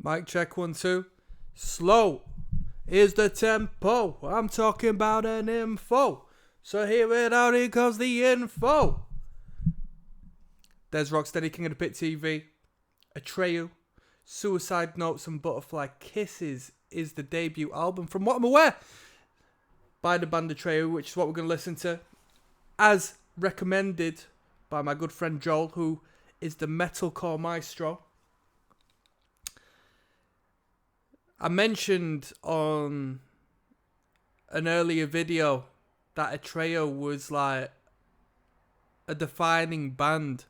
Mic check 1 2. Slow is the tempo. I'm talking about an info. So hear it out, here comes the info. There's Rocksteady, King of the Pit TV. Atreyu, Suicide Notes and Butterfly Kisses is the debut album, from what I'm aware, by the band Atreyu, which is what we're going to listen to, as recommended by my good friend Joel, who is the metalcore maestro. I mentioned on an earlier video that Atreyu was like a defining band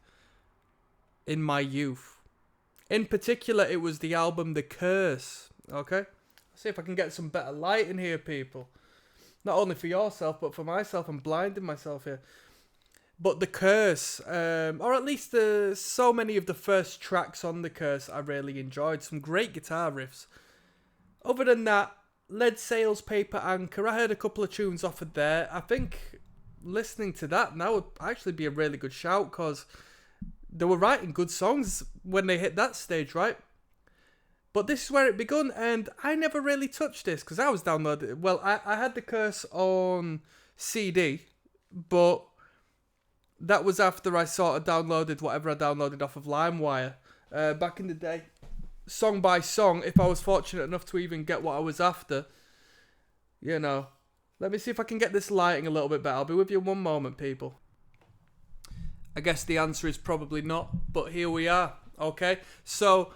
in my youth. In particular, it was the album The Curse. Okay? Let's see if I can get some better light in here, people. Not only for yourself, but for myself. I'm blinding myself here. But The Curse, or at least so many of the first tracks on The Curse, I really enjoyed. Some great guitar riffs. Other than that, Lead Sails, Paper Anchor, I heard a couple of tunes off of there. I think listening to that now would actually be a really good shout, because they were writing good songs when they hit that stage, right? But this is where it begun, and I never really touched this, because I was downloading... Well, I had The Curse on CD, but that was after I sort of downloaded whatever I downloaded off of LimeWire back in the day. Song by song, if I was fortunate enough to even get what I was after. You know. Let me see if I can get this lighting a little bit better. I'll be with you in one moment, people. I guess the answer is probably not, but here we are. Okay? So,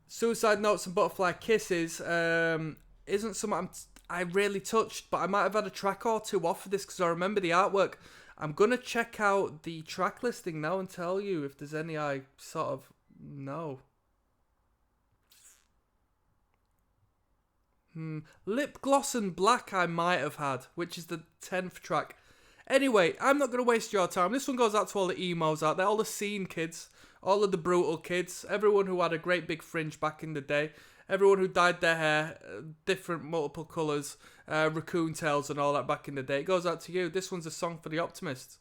Suicide Notes and Butterfly Kisses isn't something I really touched, but I might have had a track or two off of this, because I remember the artwork. I'm going to check out the track listing now and tell you if there's any I sort of know. Lip Gloss and Black I might have had, which is the 10th track. Anyway, I'm not going to waste your time. This one goes out to all the emos out there, all the scene kids, all of the brutal kids, everyone who had a great big fringe back in the day, everyone who dyed their hair different multiple colours, raccoon tails and all that back in the day. It goes out to you. This one's a song for the optimists.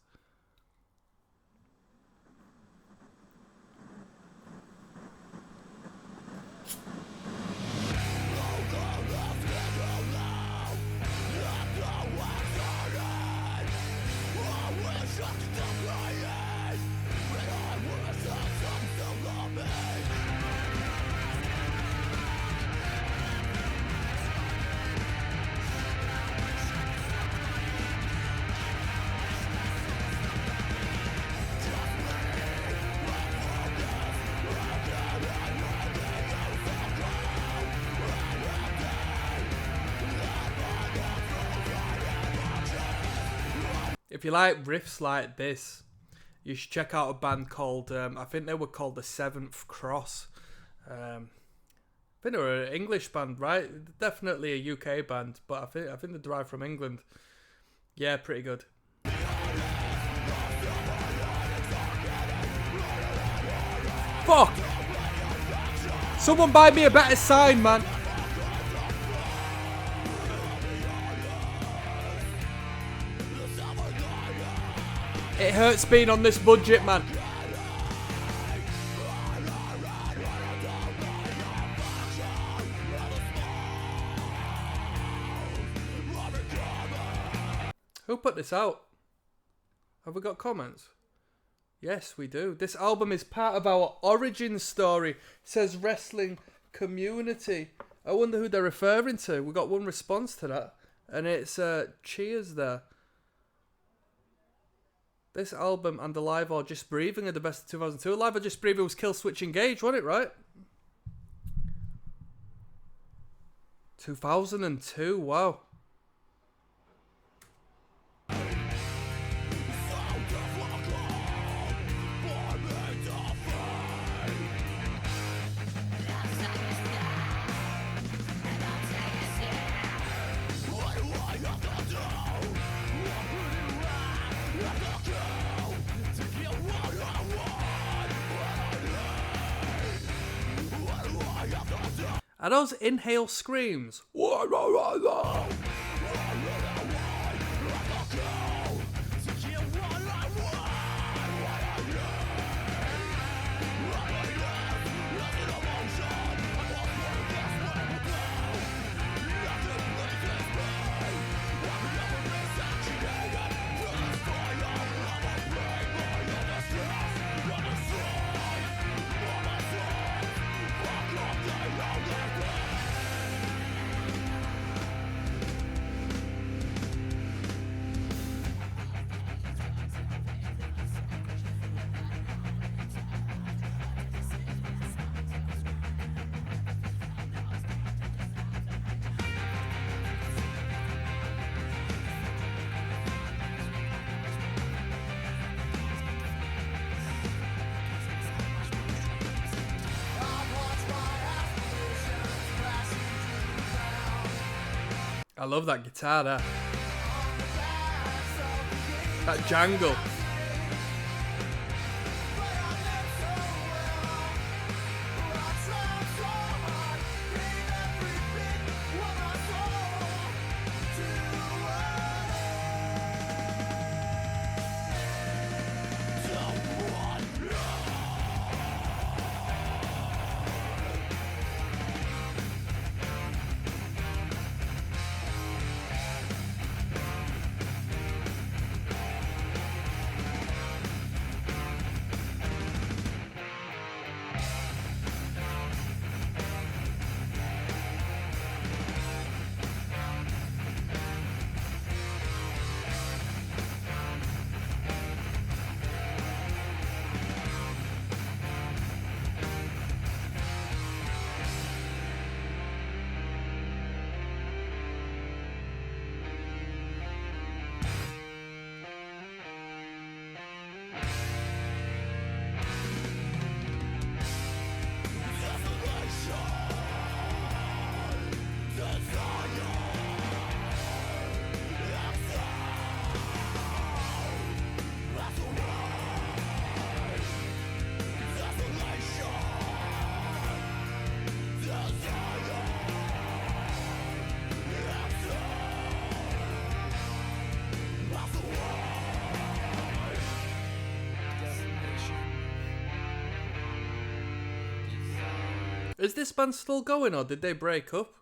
If you like riffs like this, you should check out a band called, I think they were called the Seventh Cross. I think they were an English band, right? Definitely a UK band, but I think they derived from England. Yeah, pretty good. Fuck! Someone buy me a better sign, man. It hurts being on this budget, man. Who put this out? Have we got comments? Yes, we do. This album is part of our origin story. It says wrestling community. I wonder who they're referring to. We got one response to that, and it's Cheers there. This album and the Live or Just Breathing are the best of 2002. Live or Just Breathing was Kill Switch Engage, wasn't it, right? 2002, wow. Are those inhale screams? I love that guitar there. That jangle. Is this band still going or did they break up?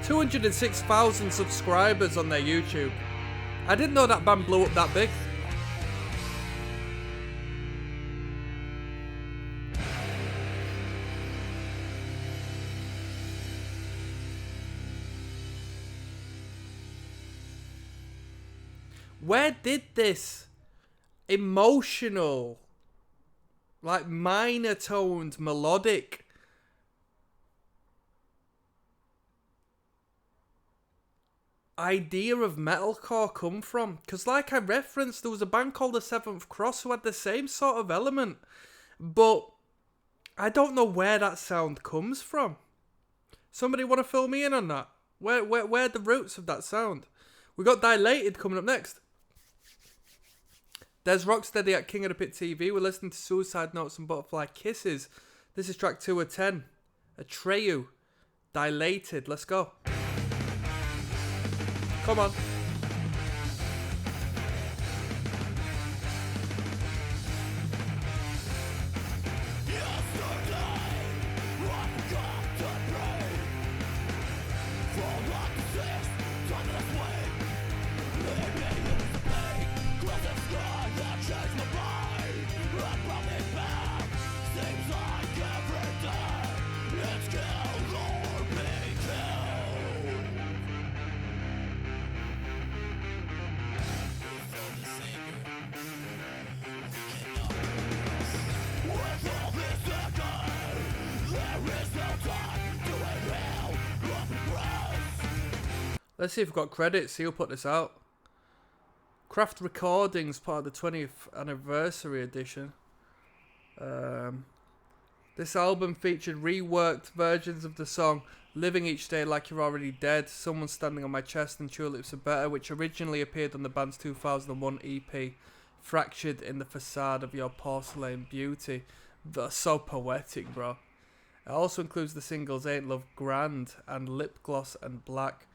206,000 subscribers on their YouTube. I didn't know that band blew up that big. Where did this emotional, like minor toned, melodic idea of metalcore come from? Because like I referenced, there was a band called The Seventh Cross who had the same sort of element, but I don't know where that sound comes from. Somebody want to fill me in on that? Where are the roots of that sound? We got Dilated coming up next. There's Rocksteady at King of the Pit TV. We're listening to Suicide Notes and Butterfly Kisses. This is track 2 of 10. Atreyu, Dilated. Let's go. Come on. Let's see if we've got credits. See who put this out. Craft Recordings, part of the 20th anniversary edition. This album featured reworked versions of the song Living Each Day Like You're Already Dead, Someone Standing on My Chest and Tulips Are Better, which originally appeared on the band's 2001 EP, Fractured in the Facade of Your Porcelain Beauty. That's so poetic, bro. It also includes the singles Ain't Love Grand and Lip Gloss and Black.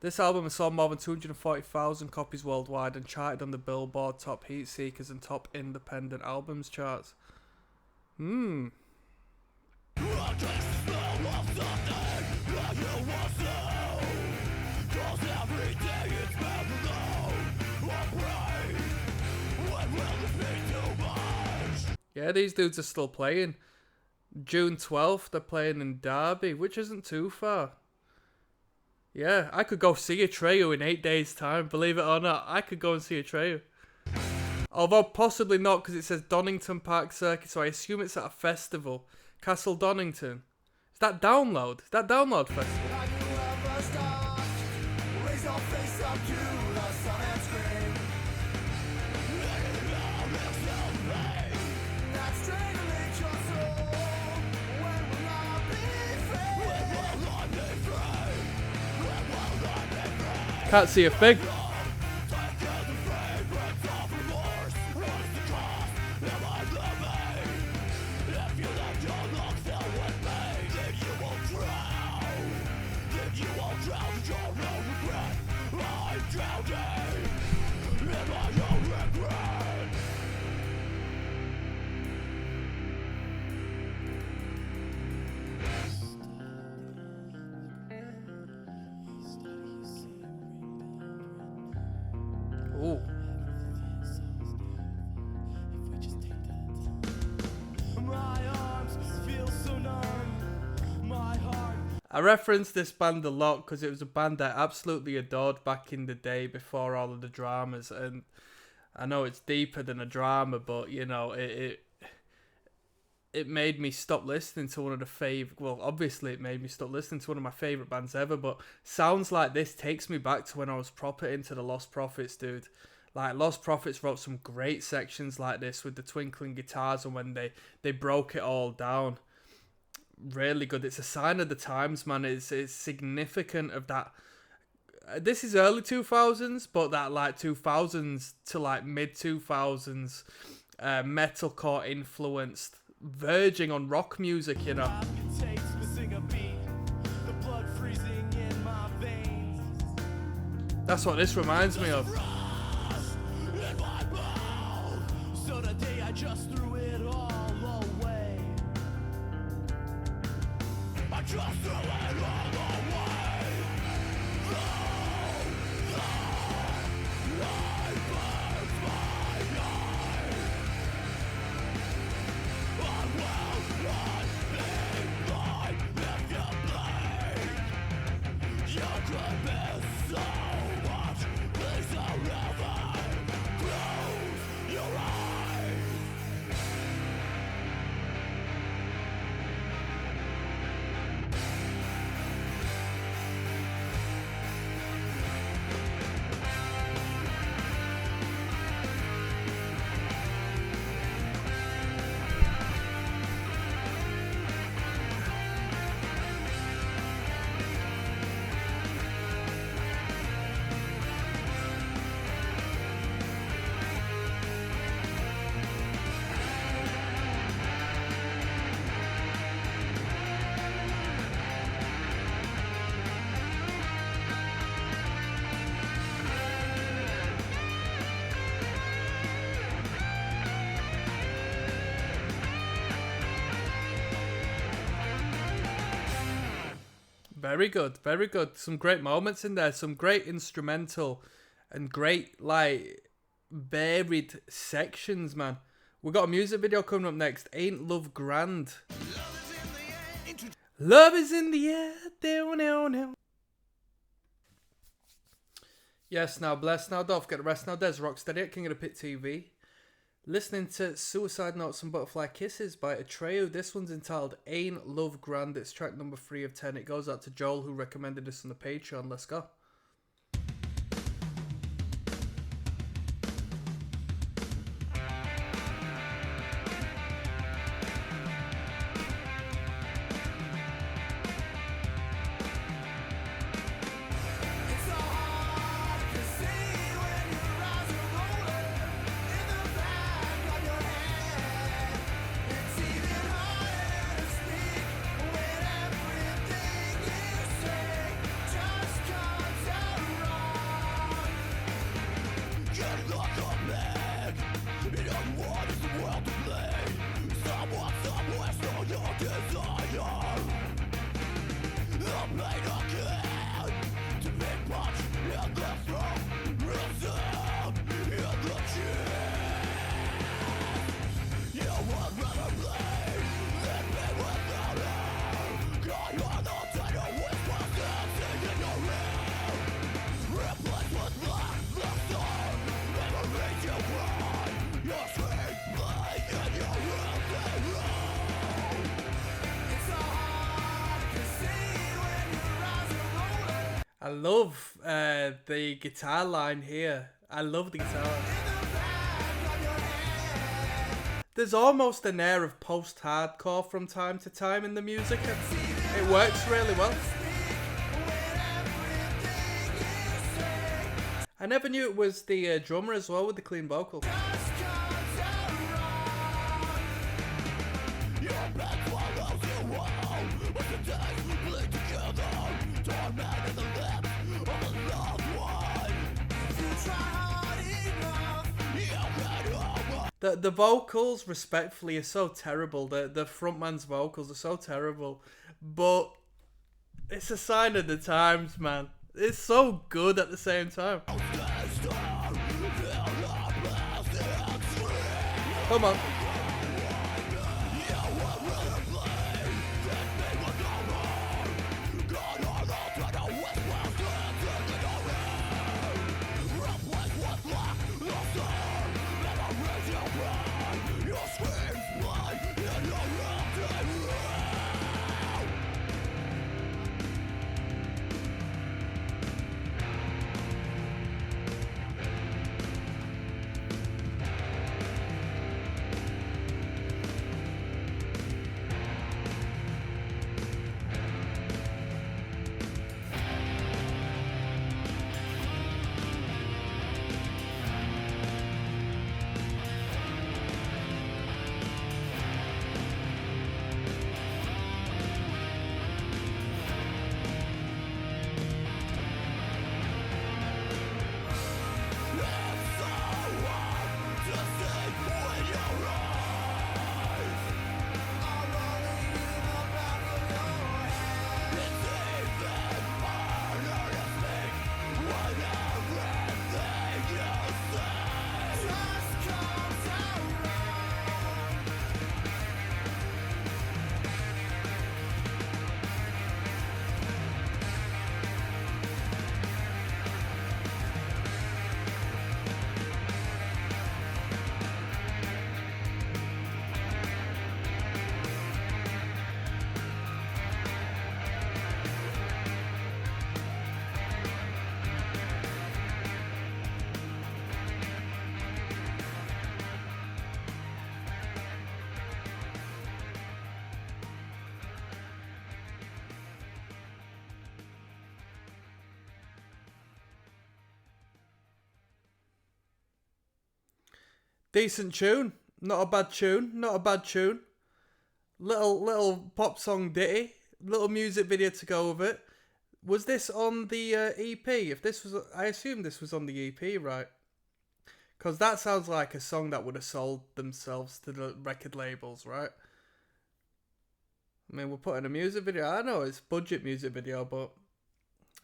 This album has sold more than 240,000 copies worldwide and charted on the Billboard Top Heat Seekers and Top Independent Albums charts. Yeah, these dudes are still playing. June 12th, they're playing in Derby, which isn't too far. Yeah, I could go see Atreyu in 8 days' time, believe it or not. I could go and see Atreyu. Although possibly not, because it says Donington Park Circuit, so I assume it's at a festival. Castle Donington. Is that Download? Is that Download Festival? Can't see a thing. Ooh. I reference this band a lot because it was a band I absolutely adored back in the day before all of the dramas, and I know it's deeper than a drama, but you know, it made me stop listening to one of the well, obviously it made me stop listening to one of my favourite bands ever, but sounds like this takes me back to when I was proper into the Lost Prophets, dude. Like, Lost Prophets wrote some great sections like this with the twinkling guitars, and when they broke it all down. Really good. It's a sign of the times, man. It's significant of that. This is early 2000s, but that like 2000s to like mid 2000s metalcore influenced, verging on rock music, you know. That's what this reminds me of. So today I just threw it all away. I just threw it all away. Very good, very good. Some great moments in there, some great instrumental and great, like, varied sections, man. We got a music video coming up next. Ain't Love Grand? Love is in the air. Yes, now bless, now don't forget the rest. Now there's Rocksteady at King of the Pit TV. Listening to Suicide Notes and Butterfly Kisses by Atreyu. This one's entitled Ain't Love Grand. It's track number 3 of 10. It goes out to Joel, who recommended this on the Patreon. Let's go. I love the guitar line here. I love the guitar line. There's almost an air of post-hardcore from time to time in the music. It works really well. I never knew it was the drummer as well with the clean vocal. The vocals, respectfully, are so terrible. The frontman's vocals are so terrible. But it's a sign of the times, man. It's so good at the same time. Come on. Decent tune. Not a bad tune. Not a bad tune. Little pop song ditty. Little music video to go with it. Was this on the EP? If this was, I assume this was on the EP, right? Because that sounds like a song that would have sold themselves to the record labels, right? I mean, we're putting a music video. I know it's budget music video, but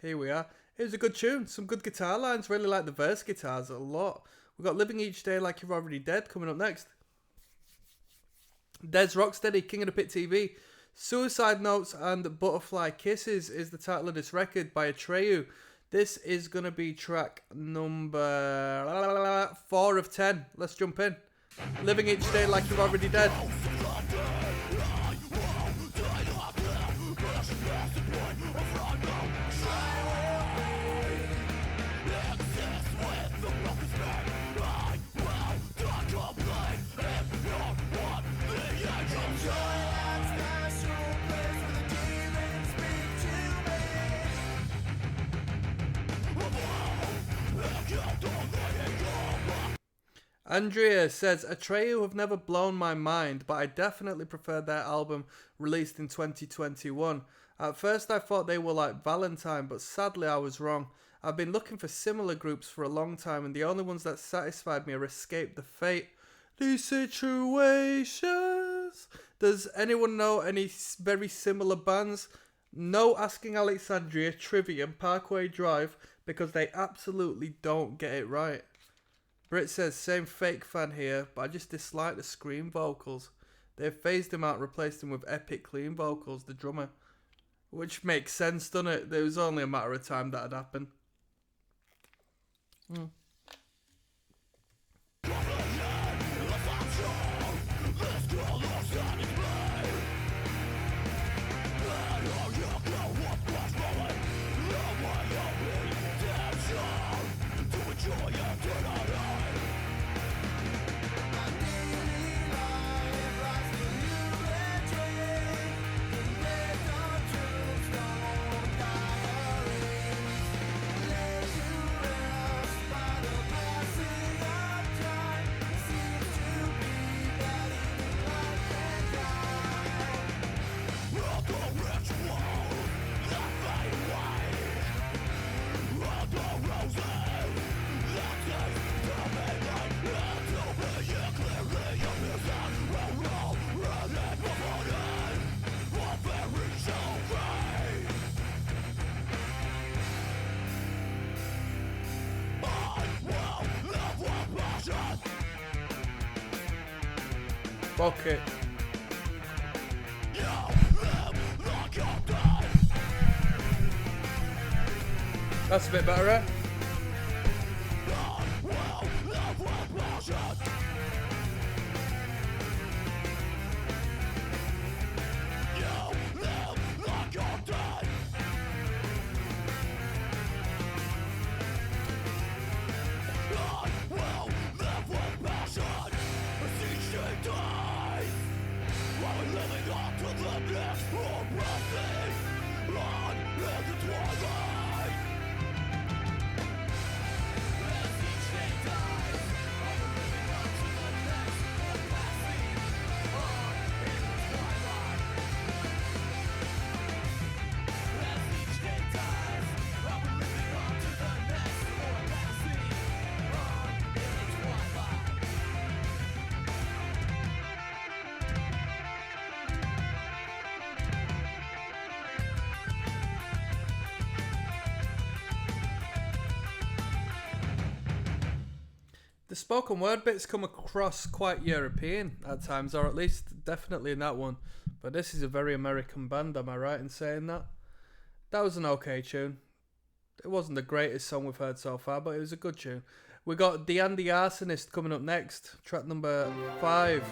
here we are. It was a good tune. Some good guitar lines. Really like the verse guitars a lot. We've got Living Each Day Like You're Already Dead coming up next. Des Rocksteady, King of the Pit TV. Suicide Notes and Butterfly Kisses is the title of this record by Atreyu. This is going to be track number 4 of 10. Let's jump in. Living Each Day Like You're Already Dead. Andrea says, Atreyu have never blown my mind, but I definitely prefer their album released in 2021. At first I thought they were like Valentine, but sadly I was wrong. I've been looking for similar groups for a long time, and the only ones that satisfied me are Escape the Fate. These situations. Does anyone know any very similar bands? No asking Alexandria, Trivium, Parkway Drive, because they absolutely don't get it right. Brit says, same fake fan here, but I just dislike the scream vocals. They've phased him out, replaced him with epic clean vocals, the drummer. Which makes sense, doesn't it? It was only a matter of time that'd happen. Fuck it. That's a bit better, eh? The spoken word bits come across quite European at times, or at least definitely in that one. But this is a very American band, am I right in saying that? That was an okay tune. It wasn't the greatest song we've heard so far, but it was a good tune. We got The Andy Arsonist coming up next, track number 5.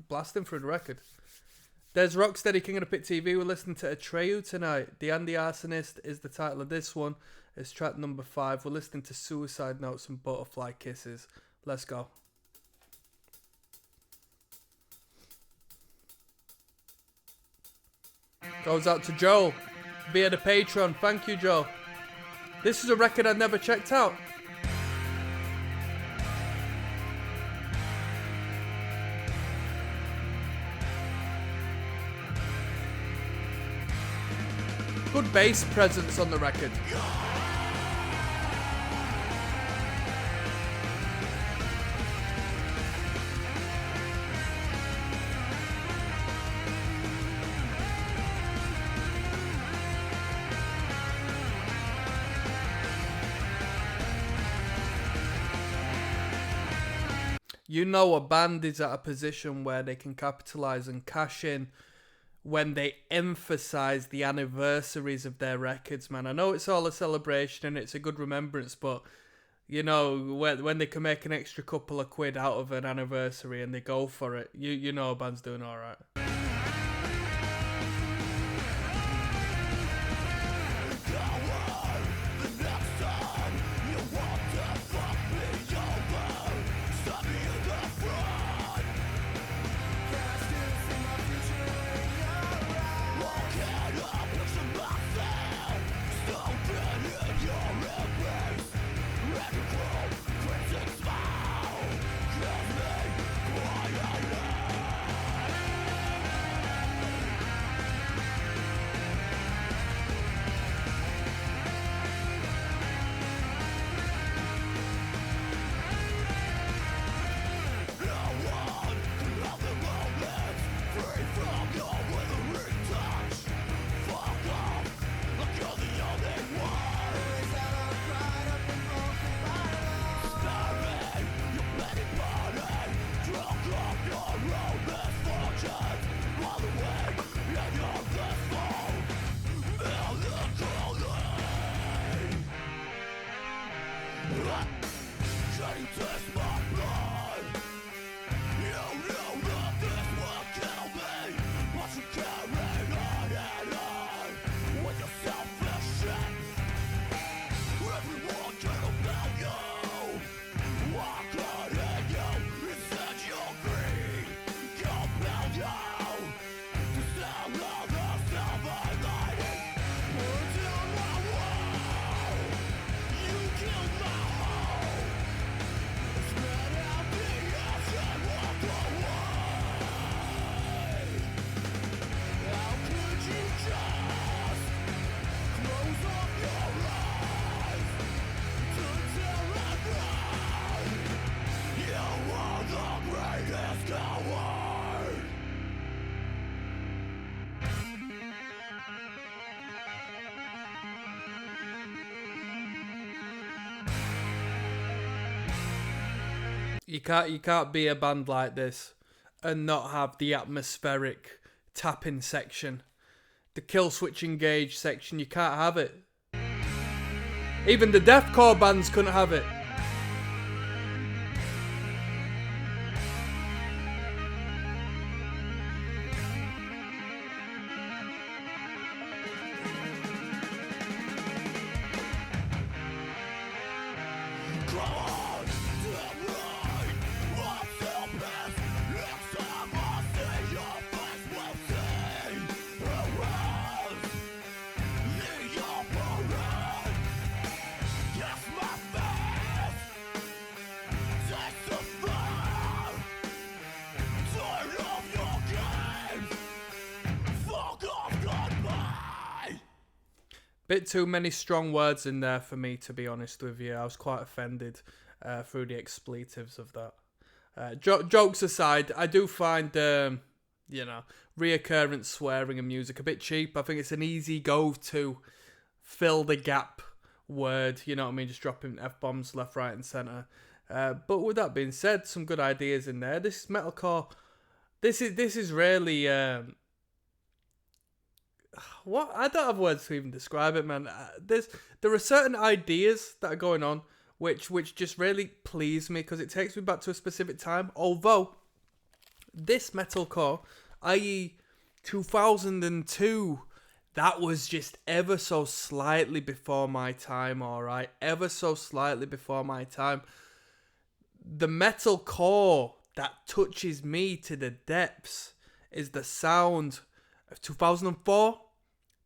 Blasting through the record. There's Rocksteady, King of the Pit TV. We're listening to Atreyu tonight. The Andy Arsonist is the title of this one. It's track number 5. We're listening to Suicide Notes and Butterfly Kisses. Let's go. Goes out to Joe via the Patreon. Thank you, Joe. This is a record I'd never checked out. Good bass presence on the record. You know a band is at a position where they can capitalize and cash in when they emphasize the anniversaries of their records, man. I know it's all a celebration and it's a good remembrance, but you know, when they can make an extra couple of quid out of an anniversary and they go for it, you know a band's doing all right. You can't be a band like this and not have the atmospheric tapping section. The kill switch engage section, you can't have it. Even the deathcore bands couldn't have it. Bit too many strong words in there for me, to be honest with you. I was quite offended through the expletives of that. Jokes aside, I do find, reoccurrent swearing in music a bit cheap. I think it's an easy go-to fill the gap word, you know what I mean? Just dropping F-bombs left, right, and centre. But with that being said, some good ideas in there. This is metalcore. This is really... what? I don't have words to even describe it, man. There are certain ideas that are going on which just really please me because it takes me back to a specific time. Although this metalcore, i.e. 2002, that was just ever so slightly before my time, alright? Ever so slightly before my time. The metalcore that touches me to the depths is the sound of 2004,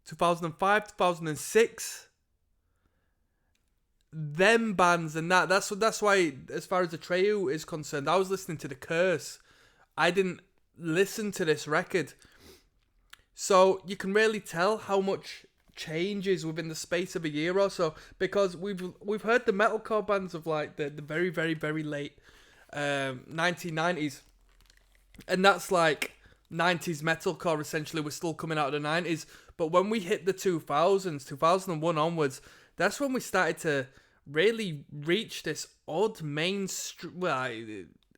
2005, 2006. Them bands and that's why, as far as Atreyu is concerned, I was listening to The Curse. I didn't listen to this record. So you can really tell how much changes within the space of a year or so, because we've heard the metalcore bands of like the very, very, very late 1990s. And that's like 90s metalcore, essentially. We're still coming out of the 90s. But when we hit the 2000s, 2001 onwards, that's when we started to really reach this odd mainstream. Well,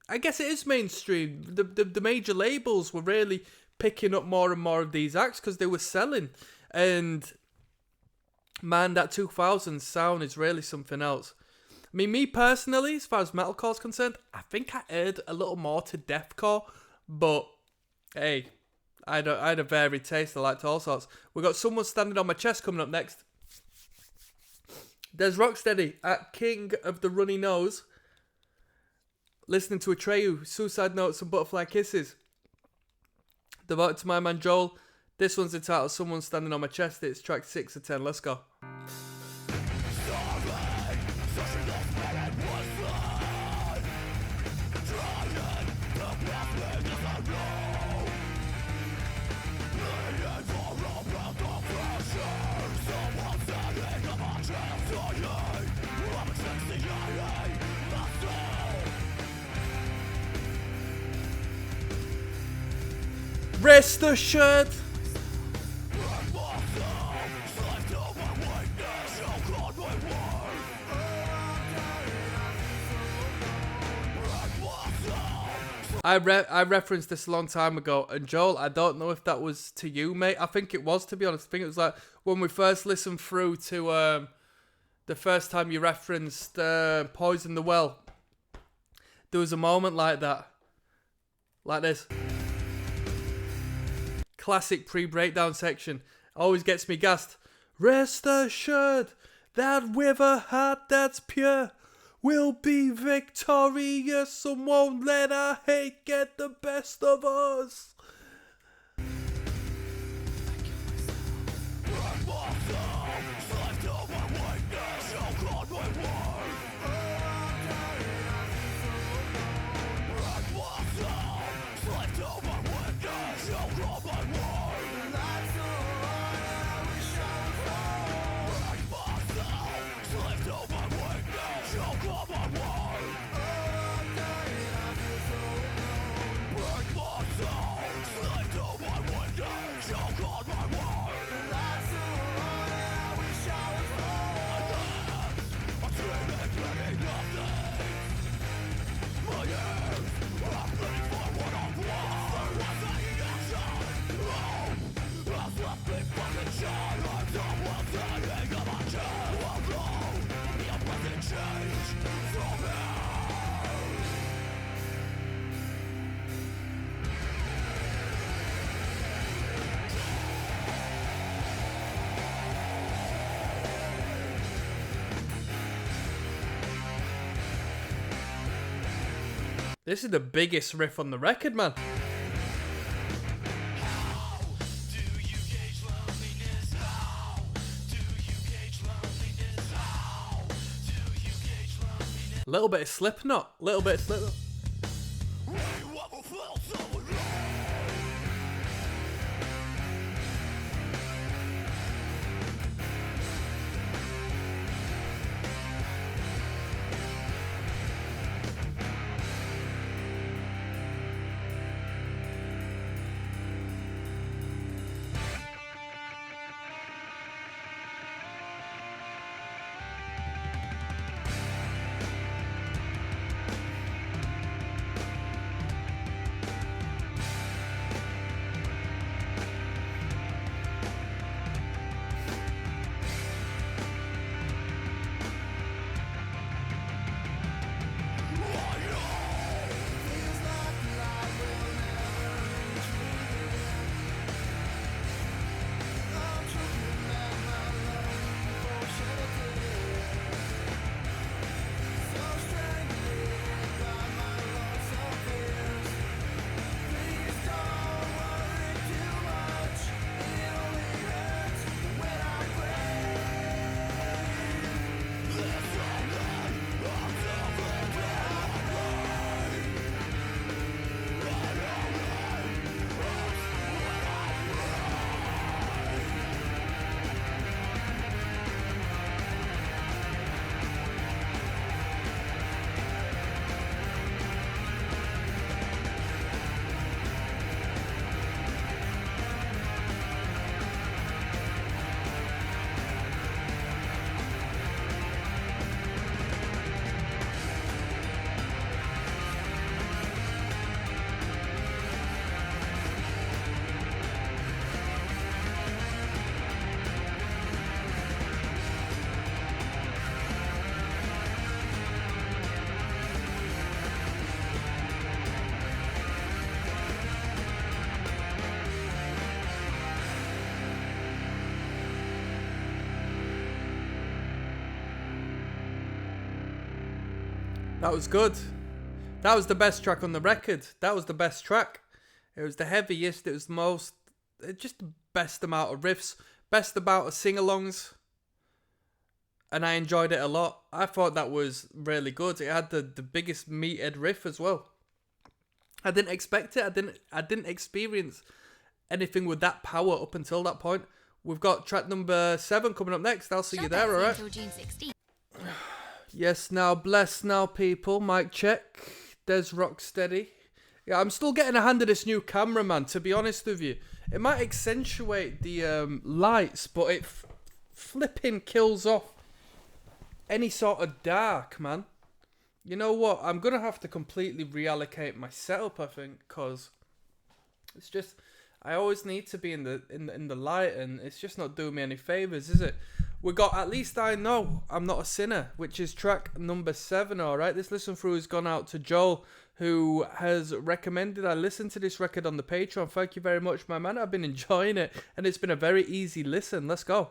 I guess it is mainstream. The major labels were really picking up more and more of these acts because they were selling. And man, that 2000s sound is really something else. I mean, me personally, as far as metalcore is concerned, I think I heard a little more to deathcore. But hey, I had a varied taste. I liked all sorts. We got Someone Standing on My Chest coming up next. There's ROCKSTEADY at King of the Runny Nose. Listening to Atreyu, Suicide Notes and Butterfly Kisses. Devoted to my man Joel. This one's entitled Someone Standing on My Chest. It's track 6 of 10. Let's go. Rest assured. I referenced this a long time ago, and Joel, I don't know if that was to you, mate. I think it was, to be honest. I think it was like when we first listened through to the first time you referenced Poison the Well. There was a moment like that. Like this. Classic pre-breakdown section. Always gets me gassed. Rest assured that with a heart that's pure, we'll be victorious and won't let our hate get the best of us. This is the biggest riff on the record, man. A little bit of Slipknot. A little bit of Slipknot. That was good. That was the best track on the record. That was the best track. It was the heaviest. It was the most... just the best amount of riffs. Best amount of sing-alongs. And I enjoyed it a lot. I thought that was really good. It had the biggest meathead riff as well. I didn't expect it. I didn't experience anything with that power up until that point. We've got track number 7 coming up next. I'll see you there, alright? Yes, now, bless now, people. Mic check. There's ROCKSTEADY. Yeah, I'm still getting a hand of this new camera, man, to be honest with you. It might accentuate the lights, but it flipping kills off any sort of dark, man. You know what? I'm going to have to completely reallocate my setup, I think, because it's just... I always need to be in the light, and it's just not doing me any favours, is it? We got At Least I Know I'm Not a Sinner, which is track number 7, alright? This listen through has gone out to Joel, who has recommended I listen to this record on the Patreon. Thank you very much, my man. I've been enjoying it, and it's been a very easy listen. Let's go.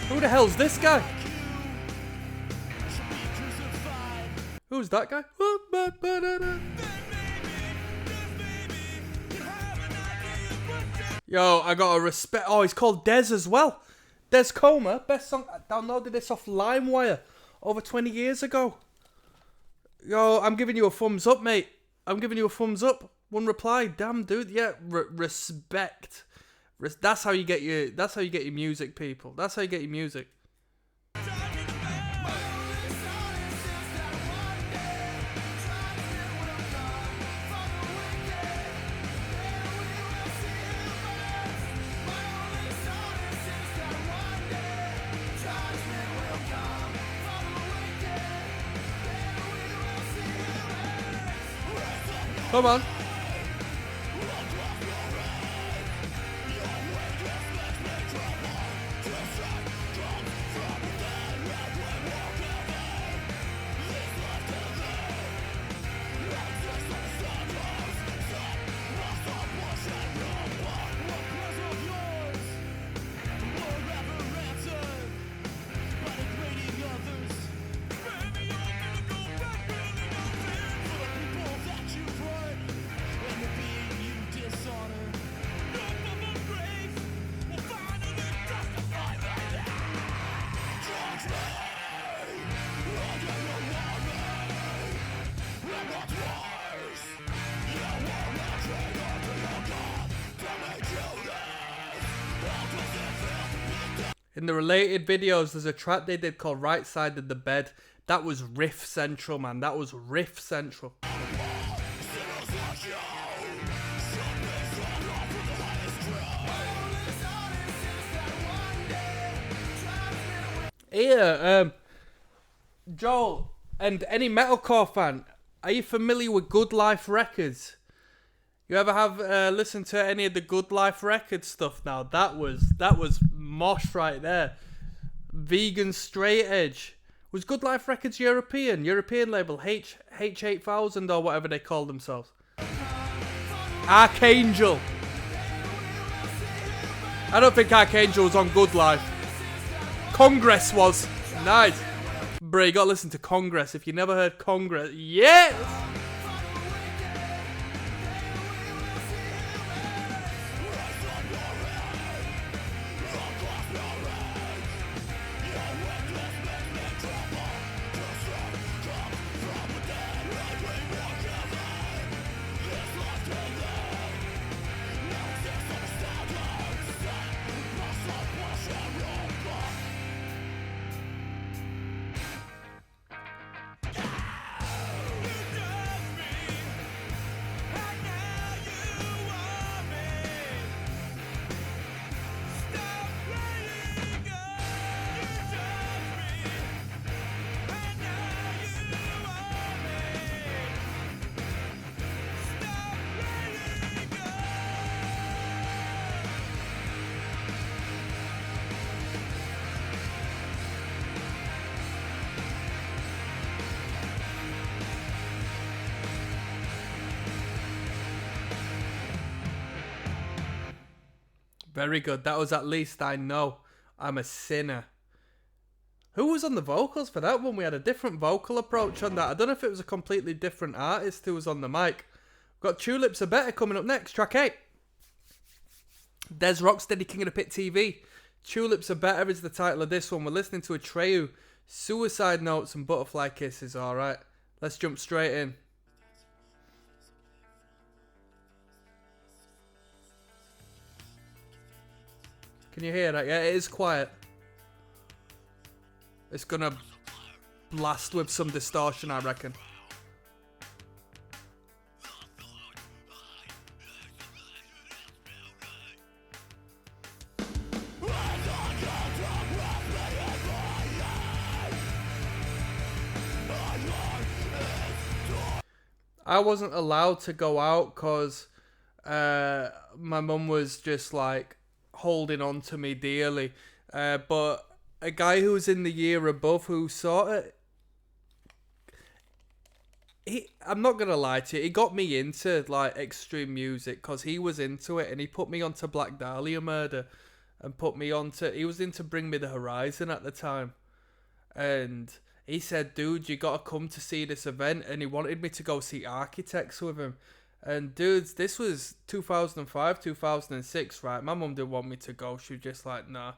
Who the hell's this guy? Who's that guy? Yo, I got a respect. Oh, he's called Dez as well. Dez Coma, best song. I downloaded this off LimeWire over 20 years ago. Yo, I'm giving you a thumbs up, mate. I'm giving you a thumbs up. One reply. Damn, dude. Yeah, respect. That's how you get your. That's how you get your music, people. That's how you get your music. Come on. In the related videos, there's a track they did called Right Side of the Bed. That was riff central, man. That was riff central. Here, Joel, and any metalcore fan, are you familiar with Good Life Records? You ever have listened to any of the Good Life Records stuff? Now that was mosh right there. Vegan Straight Edge. Was Good Life Records European label, H8000 or whatever they call themselves. Archangel. I don't think Archangel was on Good Life. Congress was. Nice. Bro, you gotta listen to Congress. If you never heard Congress, yes! Very good. That was At Least I Know I'm a Sinner. Who was on the vocals for that one? We had a different vocal approach on that. I don't know if it was a completely different artist who was on the mic. We've got Tulips Are Better coming up next, track 8. There's ROCKSTEADY, King of the Pit TV. Tulips Are Better is the title of this one. We're listening to Atreyu, Suicide Notes and Butterfly Kisses. Alright, let's jump straight in. Can you hear that? Yeah, it is quiet. It's gonna blast with some distortion, I reckon. I wasn't allowed to go out because my mum was just like holding on to me dearly. But a guy who was in the year above who sort of... I'm not going to lie to you, he got me into like extreme music because he was into it, and he put me onto Black Dahlia Murder and put me onto... He was into Bring Me the Horizon at the time. And he said, dude, you got to come to see this event. And he wanted me to go see Architects with him. And dudes, this was 2005, 2006, right? My mum didn't want me to go. She was just like, nah.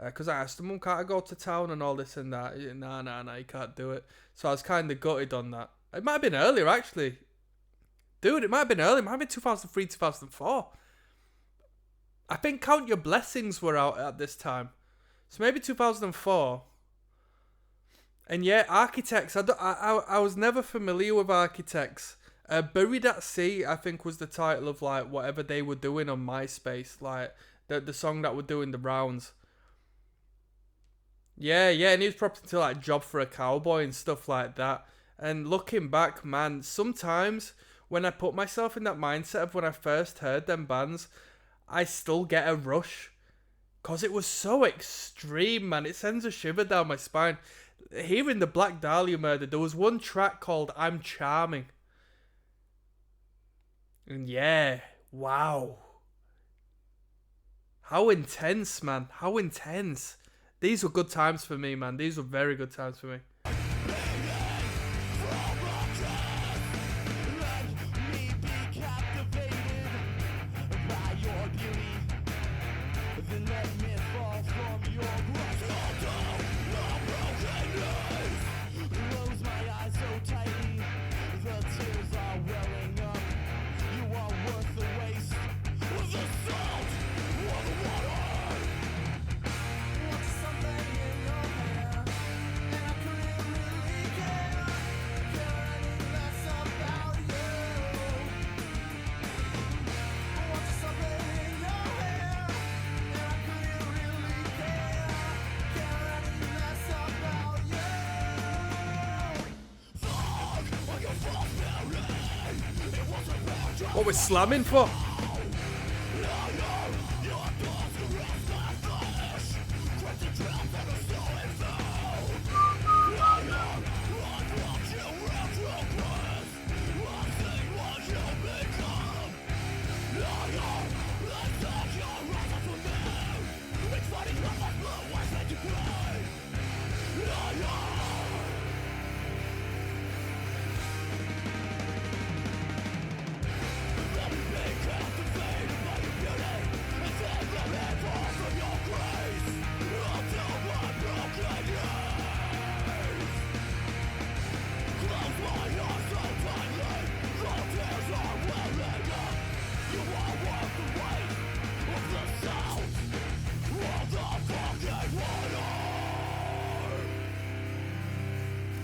Because I asked her, Mum, can't I go to town and all this and that? Nah, you can't do it. So I was kind of gutted on that. It might have been earlier, actually. Dude, it might have been earlier. It might have been 2003, 2004. I think Count Your Blessings were out at this time. So maybe 2004. And yeah, Architects. I was never familiar with Architects. Buried at Sea, I think, was the title of like whatever they were doing on MySpace, like the song that were doing the rounds. Yeah, and he was probably to like Job for a Cowboy and stuff like that. And looking back, man, sometimes when I put myself in that mindset of when I first heard them bands, I still get a rush. Because it was so extreme, man. It sends a shiver down my spine. Hearing the Black Dahlia Murder, there was one track called I'm Charming. And yeah, wow. How intense, man. How intense. These were good times for me, man. These were very good times for me. What we're slamming for?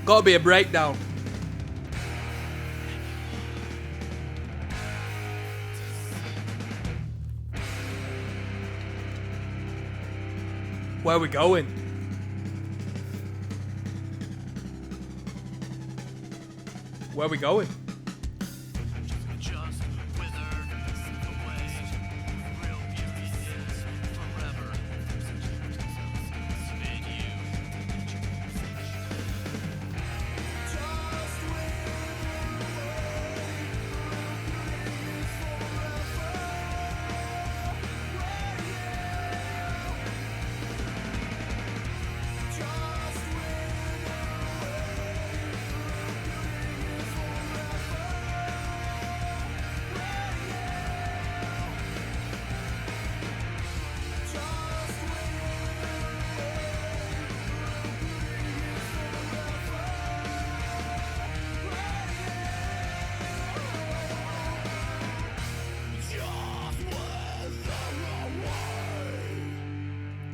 Gotta be a breakdown. Where are we going? Where are we going?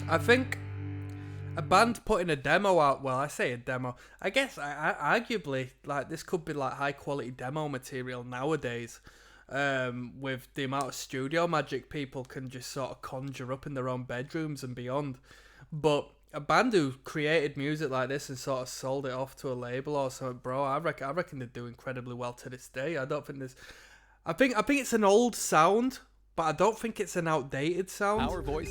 I think a band putting a demo out, well, I say a demo, I guess arguably, like, this could be like high quality demo material nowadays, with the amount of studio magic people can just sort of conjure up in their own bedrooms and beyond. But a band who created music like this and sort of sold it off to a label or something, bro, I reckon they do incredibly well to this day. I don't think there's, I think it's an old sound, but I don't think it's an outdated sound.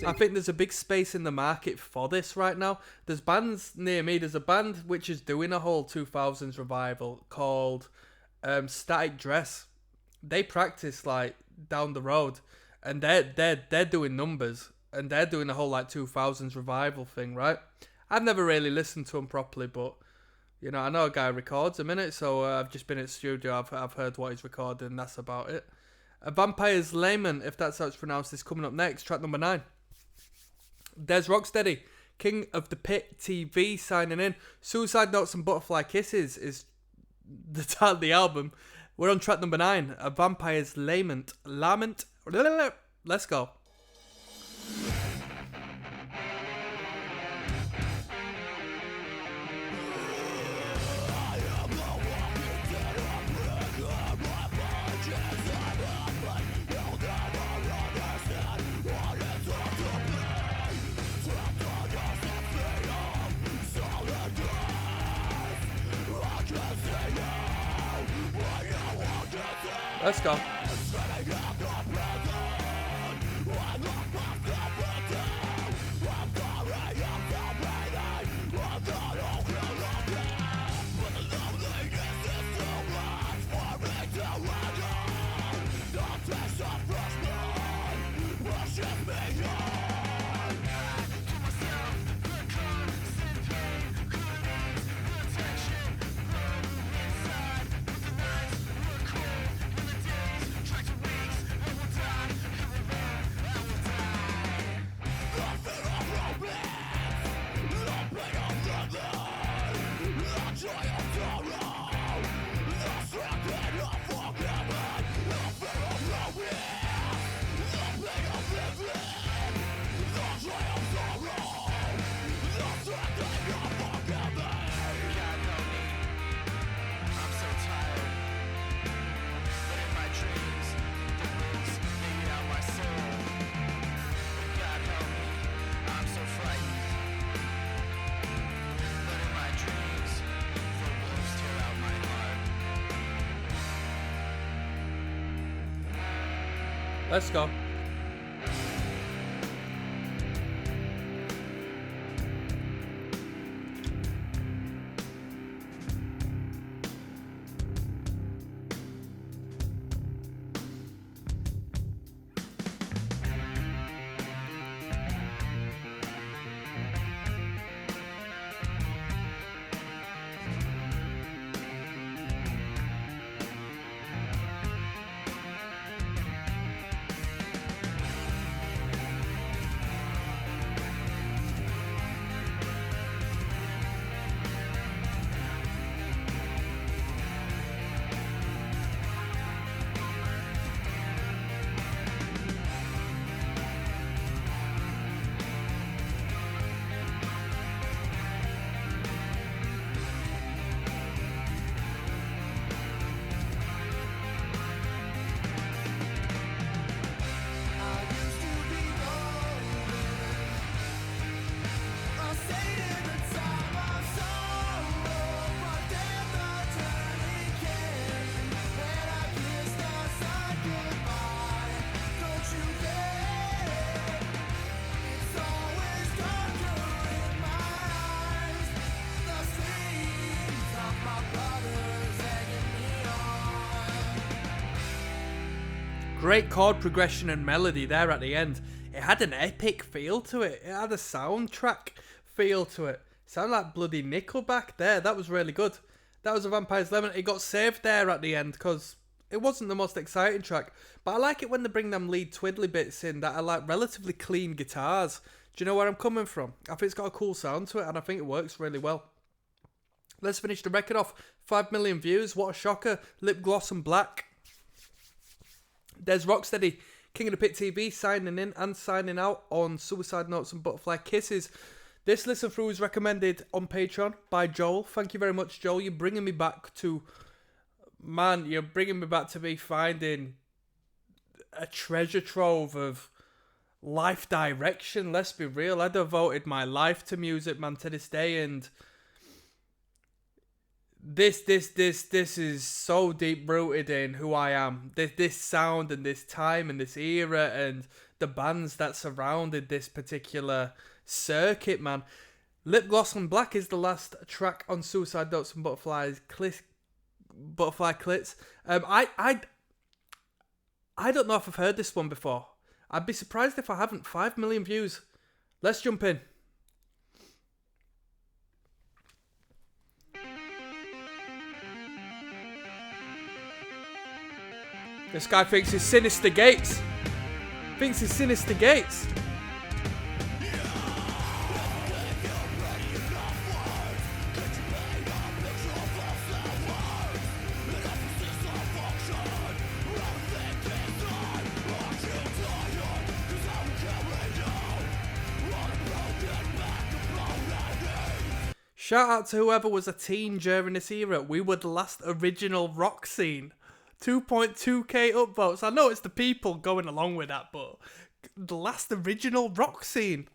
I think there's a big space in the market for this right now. There's bands near me. There's a band which is doing a whole 2000s revival called Static Dress. They practice like down the road, and they're doing numbers, and they're doing a whole like 2000s revival thing, right? I've never really listened to them properly, but you know, I know a guy records a minute, so I've just been at the studio. I've heard what he's recording, and that's about it. A Vampire's Lament, if that's how it's pronounced, is coming up next. Track number 9. There's Rocksteady, King of the Pit TV, signing in. Suicide Notes and Butterfly Kisses is the title of the album. We're on track number 9. A Vampire's Lament. Let's go. Let's go. Let's go. Great chord progression and melody there at the end. It had an epic feel to it. It had a soundtrack feel to it. Sounded like bloody Nickelback there. That was really good. That was a Vampire's Lemon. It got saved there at the end because it wasn't the most exciting track. But I like it when they bring them lead twiddly bits in that are like relatively clean guitars. Do you know where I'm coming from? I think it's got a cool sound to it and I think it works really well. Let's finish the record off. 5 million views. What a shocker. Lip Gloss and Black. There's ROCKSTEADY, King of the Pit TV, signing in and signing out on Suicide Notes and Butterfly Kisses. This listen through is recommended on Patreon by Joel. Thank you very much, Joel. You're bringing me back to... Man, you're bringing me back to me finding a treasure trove of life direction. Let's be real. I devoted my life to music, man, to this day, and... This is so deep rooted in who I am. This sound and this time and this era and the bands that surrounded this particular circuit, man. Lip Gloss and Black is the last track on Suicide Notes and Butterfly Clits. I don't know if I've heard this one before. I'd be surprised if I haven't. 5 million views. Let's jump in. This guy thinks he's Sinister Gates. Thinks he's Sinister Gates. Shout out to whoever was a teen during this era. We were the last original rock scene. 2.2k upvotes. I know it's the people going along with that, but the last original rock scene.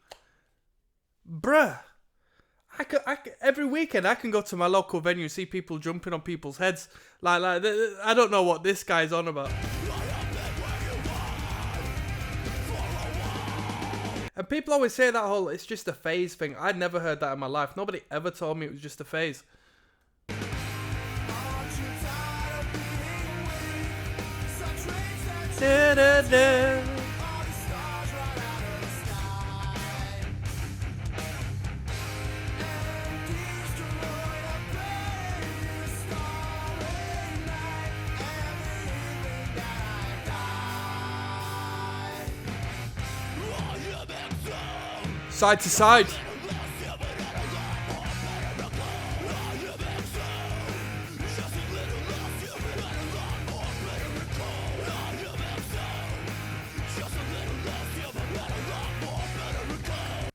Bruh. every weekend I can go to my local venue and see people jumping on people's heads. Like I don't know what this guy's on about. And people always say that whole, it's just a phase thing. I'd never heard that in my life. Nobody ever told me it was just a phase. Da, da, da. Side to side.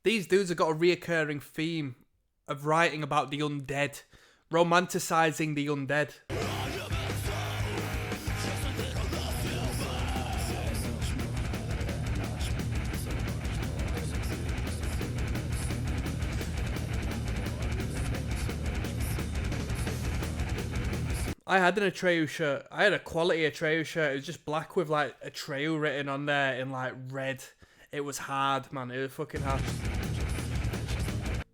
These dudes have got a reoccurring theme of writing about the undead, romanticizing the undead. I had an Atreyu shirt. I had a quality Atreyu shirt. It was just black with like Atreyu written on there in like red. It was hard, man. It was fucking hard.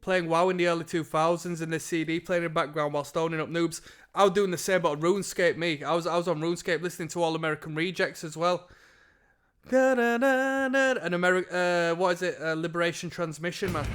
Playing WoW in the early 2000s in this CD, playing in the background while stoning up noobs. I was doing the same, but on RuneScape, me. I was on RuneScape listening to All American Rejects as well. And what is it? Liberation Transmission, man.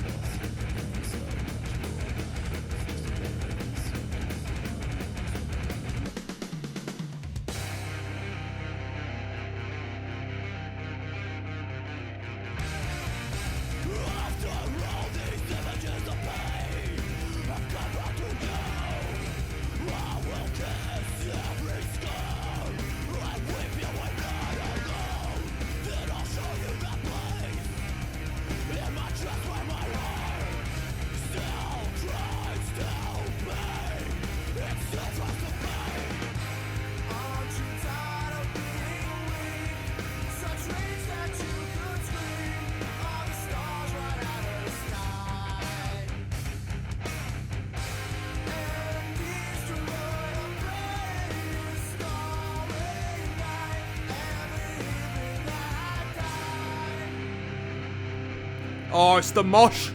Oh, it's the mosh.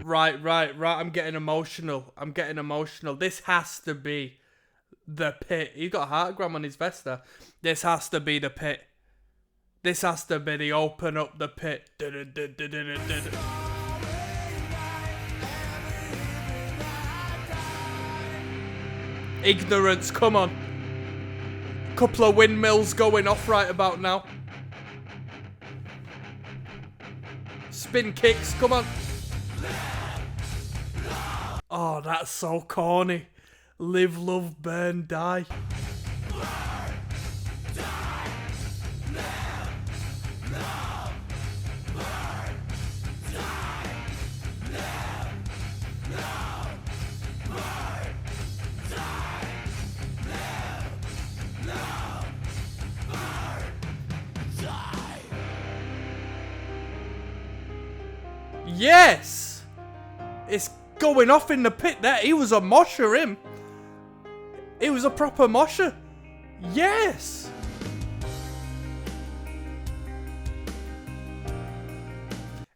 Right. I'm getting emotional. This has to be the pit. He's got a heartgram on his vest there. This has to be the pit. This has to be the open up the pit. Ignorance, come on. Couple of windmills going off right about now. Spin kicks, come on. Oh, that's so corny. Live, love, burn, die. Yes! It's going off in the pit there. He was a mosher, him. He was a proper mosher. Yes!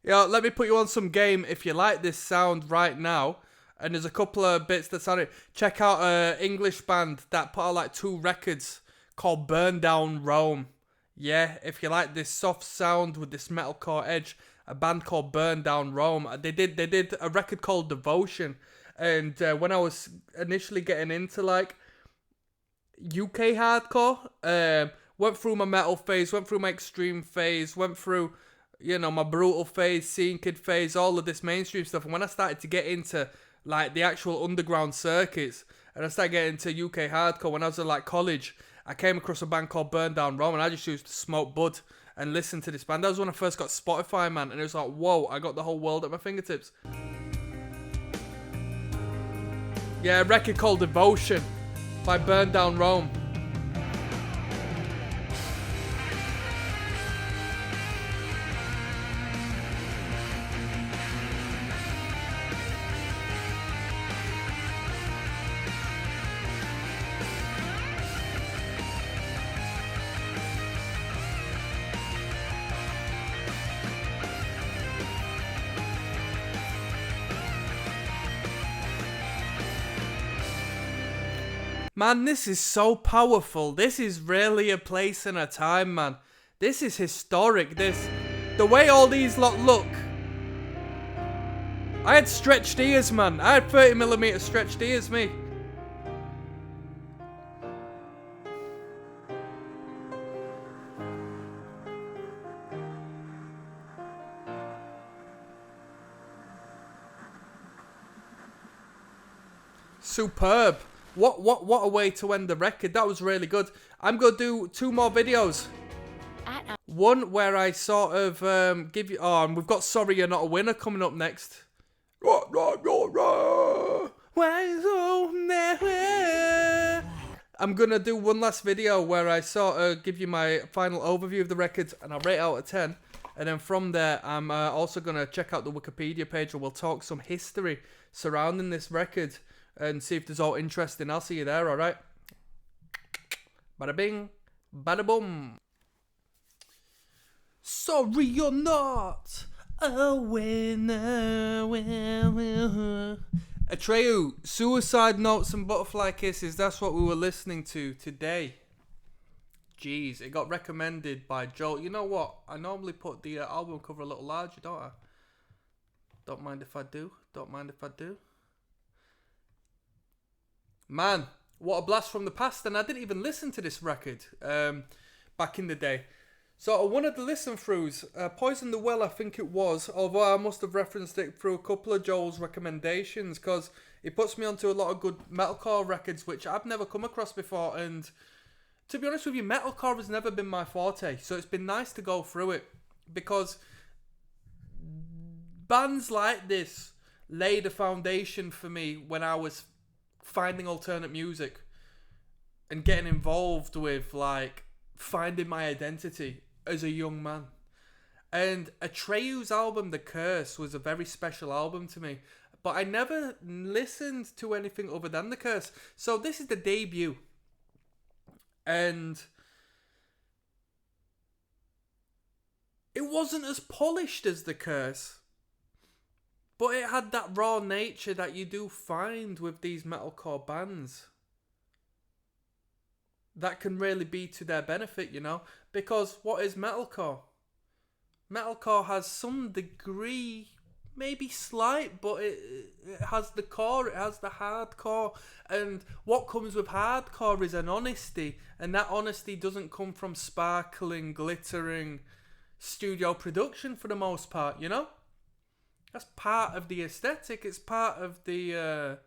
Yo, let me put you on some game if you like this sound right now. And there's a couple of bits that sound... Check out an English band that put out like 2 records called Burn Down Rome. Yeah, if you like this soft sound with this metalcore edge... A band called Burn Down Rome. They did a record called Devotion, and when I was initially getting into like UK hardcore, went through my metal phase, went through my extreme phase, went through my brutal phase, scene kid phase, all of this mainstream stuff. And when I started to get into like the actual underground circuits, and I started getting into UK hardcore when I was in like college, I came across a band called Burn Down Rome, and I just used to smoke bud and listen to this band. That was when I first got Spotify, man, and it was like, whoa, I got the whole world at my fingertips. Yeah, a record called Devotion by Burn Down Rome. Man, this is so powerful. This is really a place and a time, man. This is historic. The way all these lot look. I had stretched ears, man. I had 30mm stretched ears, me. Superb. What a way to end the record. That was really good. I'm going to do 2 more videos. One where I sort of give you... Oh, and we've got Sorry You're Not a Winner coming up next. I'm going to do one last video where I sort of give you my final overview of the record and I'll rate it out of 10. And then from there, I'm also going to check out the Wikipedia page where we'll talk some history surrounding this record and see if there's all interesting. I'll see you there, alright? Bada bing, bada boom. Sorry you're not a winner. Atreyu, Suicide Notes and Butterfly Kisses, that's what we were listening to today. Jeez, it got recommended by Joel. You know what? I normally put the album cover a little larger, don't I? Don't mind if I do. Don't mind if I do. Man, what a blast from the past. And I didn't even listen to this record back in the day. So one of the listen-throughs, Poison the Well, I think it was, although I must have referenced it through a couple of Joel's recommendations, because it puts me onto a lot of good metalcore records, which I've never come across before, and to be honest with you, metalcore has never been my forte, so it's been nice to go through it, because bands like this laid a foundation for me when I was finding alternate music, and getting involved with, like, finding my identity as a young man. And Atreyu's album The Curse was a very special album to me, but I never listened to anything other than The Curse, so this is the debut. And it wasn't as polished as The Curse, but it had that raw nature that you do find with these metalcore bands that can really be to their benefit, you know? Because what is metalcore? Metalcore has some degree, maybe slight, but it has the core, it has the hardcore. And what comes with hardcore is an honesty. And that honesty doesn't come from sparkling, glittering studio production for the most part, you know? That's part of the aesthetic. It's part of the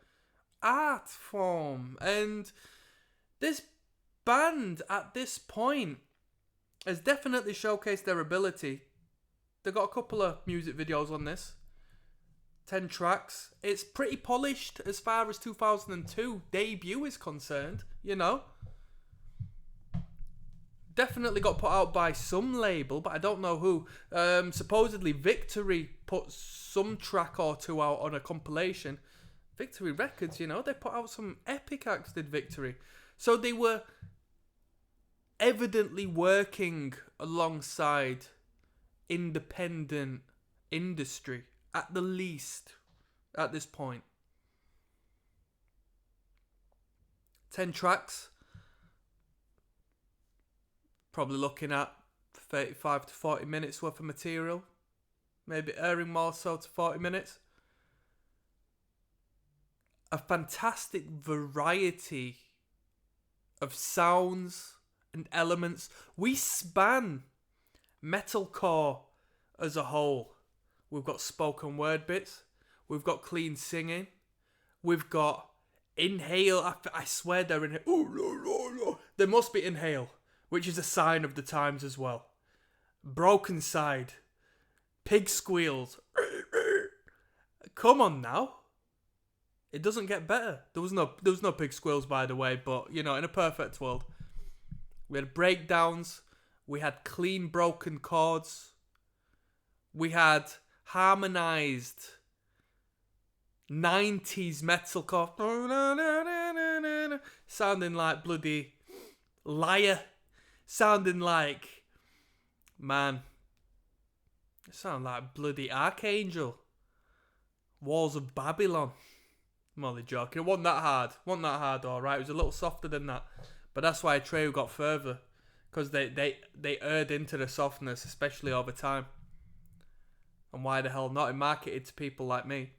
art form. And this band at this point has definitely showcased their ability. They've got a couple of music videos on this. 10 tracks. It's pretty polished as far as 2002 debut is concerned, you know. Definitely got put out by some label, but I don't know who. Supposedly Victory put some track or two out on a compilation. Victory Records, you know, they put out some epic acts, did Victory. So they were evidently working alongside independent industry, at the least, at this point. 10 tracks. Probably looking at 35 to 40 minutes worth of material. Maybe erring more so to 40 minutes. A fantastic variety of sounds and elements. We span metalcore as a whole. We've got spoken word bits. We've got clean singing. We've got inhale. I swear they're inhale. Ooh, no, no. There must be inhale, which is a sign of the times as well. Broken side. Pig squeals. Come on now. It doesn't get better. There was no pig squeals, by the way, but, you know, in a perfect world. We had breakdowns. We had clean broken chords. We had harmonized 90s metalcore. Sounding like bloody Liar. Sounding like, man, it sounded like bloody Archangel. Walls of Babylon. I'm only joking. It wasn't that hard. Alright. It was a little softer than that. But that's why Atreyu got further. Because they erred into the softness, especially over time. And why the hell not? It marketed to people like me.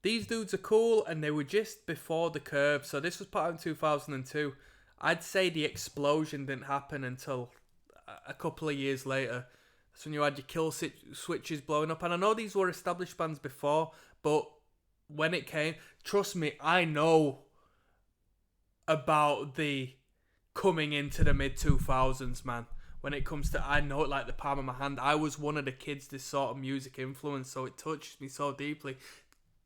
These dudes are cool, and they were just before the curve. So this was put out in 2002. I'd say the explosion didn't happen until a couple of years later. That's when you had your kill switches blowing up. And I know these were established bands before, but when it came, trust me, I know about the coming into the mid-2000s, man. When it comes to, I know it like the palm of my hand. I was one of the kids this sort of music influence, so it touched me so deeply.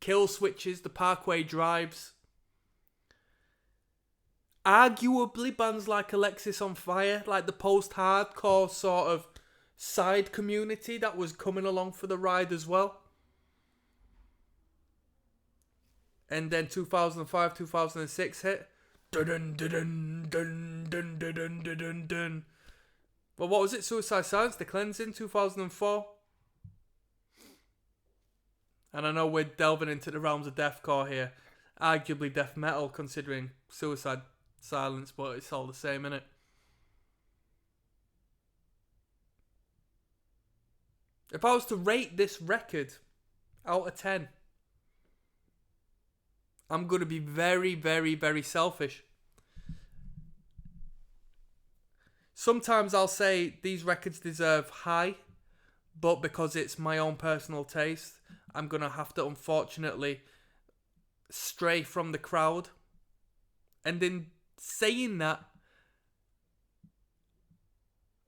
Kill switches, the Parkway Drives. Arguably, bands like Alexis on Fire, like the post-hardcore sort of side community that was coming along for the ride as well. And then 2005, 2006 hit. Dun dun dun dun dun dun dun dun dun dun. Well, what was it? Suicide Silence, The Cleansing, 2004. And I know we're delving into the realms of deathcore here. Arguably death metal, considering Suicide Silence, but it's all the same, innit? If I was to rate this record out of 10, I'm going to be very, very, very selfish. Sometimes I'll say these records deserve high, but because it's my own personal taste, I'm going to have to, unfortunately, stray from the crowd. And in saying that,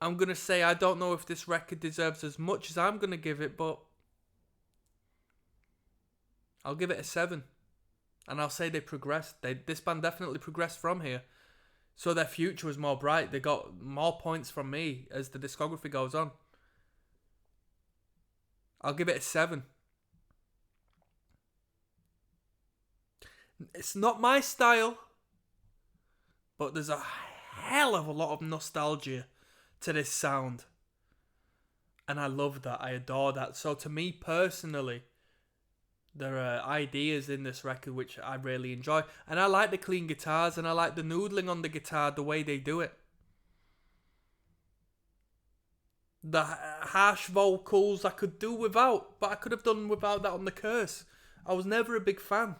I'm going to say I don't know if this record deserves as much as I'm going to give it, but I'll give it a 7. And I'll say they progressed. This band definitely progressed from here. So their future was more bright. They got more points from me as the discography goes on. I'll give it a 7. It's not my style, but there's a hell of a lot of nostalgia to this sound. And I love that. I adore that. So to me personally, there are ideas in this record which I really enjoy. And I like the clean guitars, and I like the noodling on the guitar, the way they do it. The harsh vocals I could do without, but I could have done without that on The Curse. I was never a big fan.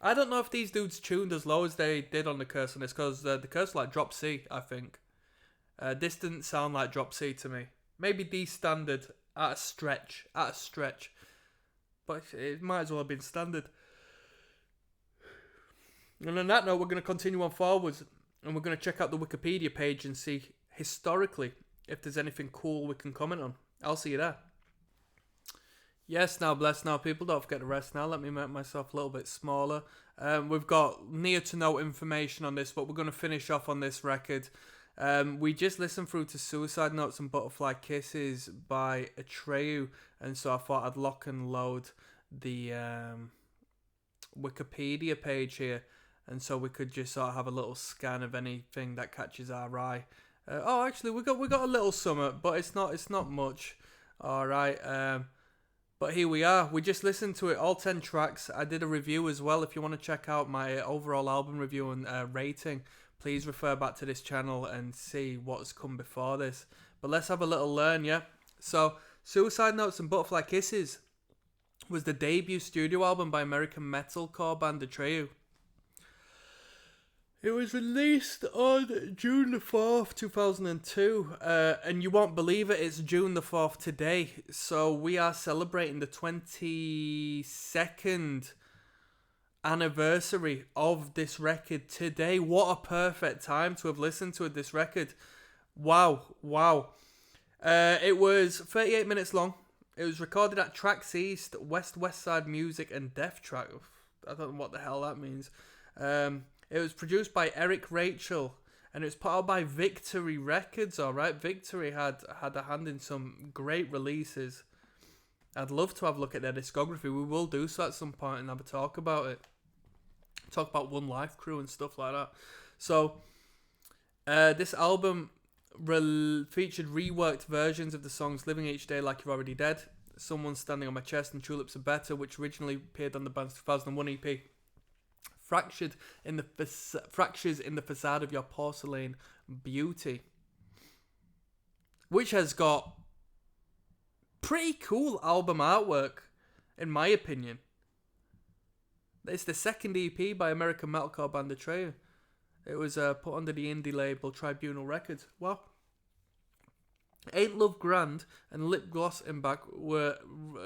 I don't know if these dudes tuned as low as they did on The Curse on this, because The Curse like drop C, I think. This didn't sound like drop C to me. Maybe D standard at a stretch. But it might as well have been standard. And on that note, we're going to continue on forwards, and we're going to check out the Wikipedia page and see historically if there's anything cool we can comment on. I'll see you there. Yes, now bless now people, don't forget to rest now. Let me make myself a little bit smaller. We've got near to no information on this, but we're going to finish off on this record. We just listened through to Suicide Notes and Butterfly Kisses by Atreyu, and so I thought I'd lock and load the Wikipedia page here, and so we could just sort of have a little scan of anything that catches our eye. Actually, we got a little something, but it's not much. All right. But here we are. We just listened to it, all 10 tracks. I did a review as well. If you want to check out my overall album review and rating, please refer back to this channel and see what's come before this. But let's have a little learn, yeah? So, Suicide Notes and Butterfly Kisses was the debut studio album by American metalcore band Atreyu. It was released on June the 4th, 2002, and you won't believe it, it's June the 4th today, so we are celebrating the 22nd anniversary of this record today. What a perfect time to have listened to this record. Wow. It was 38 minutes long. It was recorded at Tracks East, West Side Music and Death Track. I don't know what the hell that means. It was produced by Eric Rachel, and it was put out by Victory Records, alright? Victory had a hand in some great releases. I'd love to have a look at their discography. We will do so at some point and have a talk about it. Talk about One Life Crew and stuff like that. So, this album featured reworked versions of the songs Living Each Day Like You're Already Dead, Someone Standing on My Chest, and Tulips Are Better, which originally appeared on the band's 2001 EP. Fractures in the Facade of Your Porcelain Beauty, which has got pretty cool album artwork, in my opinion. It's the second EP by American metalcore band Atreyu. It was put under the indie label Tribunal Records. Wow. Ain't Love Grand and Lip Gloss and Back were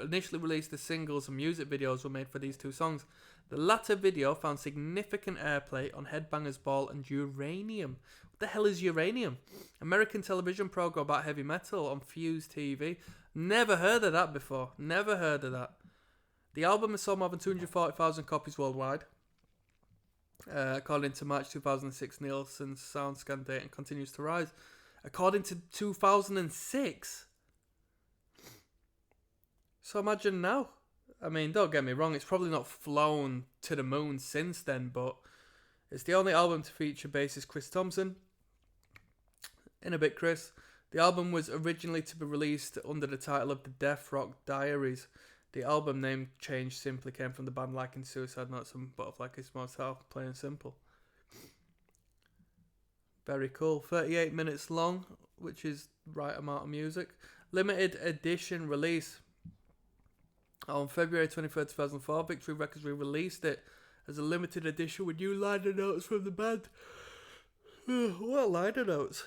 initially released as singles, and music videos were made for these two songs. The latter video found significant airplay on Headbangers Ball and Uranium. What the hell is Uranium? American television program about heavy metal on Fuse TV. Never heard of that before. Never heard of that. The album has sold more than 240,000 copies worldwide, according to March 2006 Nielsen SoundScan data, and continues to rise. According to 2006. So imagine now. I mean, don't get me wrong, it's probably not flown to the moon since then, but it's the only album to feature bassist Chris Thompson. In a bit, Chris. The album was originally to be released under the title of The Death Rock Diaries. The album name change simply came from the band liking Suicide Notes and Butterfly Kiss Motel, plain and simple. Very cool. 38 minutes long, which is the right amount of music. Limited edition release. On February 23rd, 2004, Victory Records re-released it as a limited edition with new liner notes from the band. What liner notes?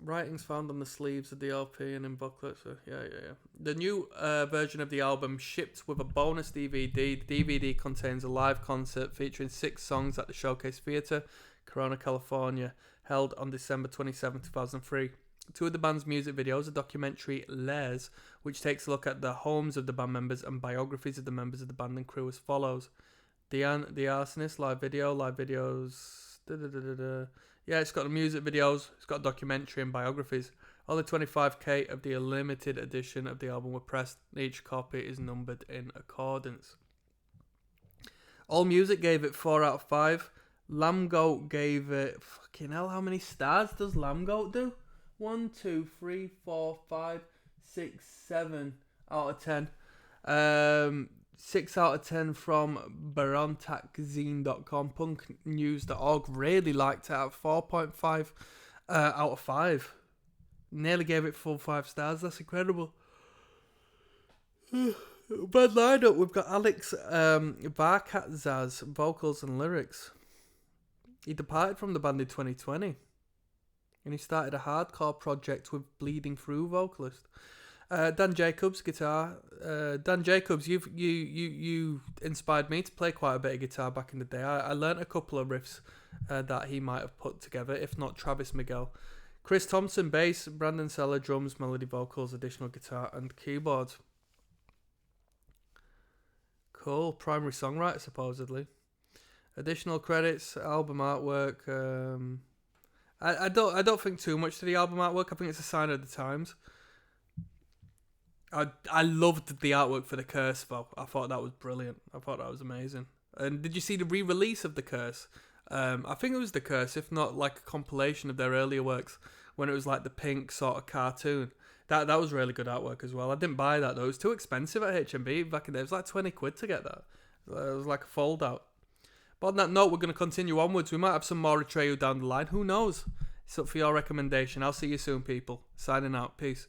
Writings found on the sleeves of the LP and in booklets. So yeah. The new version of the album shipped with a bonus DVD. The DVD contains a live concert featuring 6 songs at the Showcase Theatre, Corona, California, held on December 27, 2003. 2 of the band's music videos, a documentary Les, which takes a look at the homes of the band members, and biographies of the members of the band and crew as follows. The Arsonist, live videos. Yeah, it's got the music videos, it's got a documentary and biographies. Only 25k of the limited edition of the album were pressed, and each copy is numbered in accordance. AllMusic gave it 4 out of 5. Lambgoat gave it... Fucking hell, how many stars does Lambgoat do? 1, 2, 3, 4, 5, 6, 7 out of 10. 6 out of 10 from barontakzine.com. Punknews.org really liked it at 4.5 out of 5. Nearly gave it full 5 stars. That's incredible. Bad lineup. We've got Alex Varkatzaz, vocals and lyrics. He departed from the band in 2020. And he started a hardcore project with Bleeding Through vocalist. Dan Jacobs, guitar. Dan Jacobs, you inspired me to play quite a bit of guitar back in the day. I learnt a couple of riffs that he might have put together, if not Travis Miguel. Chris Thompson, bass. Brandon Seller, drums, melody vocals, additional guitar and keyboards. Cool. Primary songwriter, supposedly. Additional credits, album artwork. I don't think too much to the album artwork. I think it's a sign of the times. I loved the artwork for The Curse, though. I thought that was brilliant. I thought that was amazing. And did you see the re-release of The Curse? I think it was The Curse, if not like a compilation of their earlier works, when it was like the pink sort of cartoon. That was really good artwork as well. I didn't buy that though. It was too expensive at HMB back in the day. It was like 20 quid to get that. It was like a fold out. But on that note, we're going to continue onwards. We might have some more Atreyu down the line. Who knows? It's up for your recommendation. I'll see you soon, people. Signing out. Peace.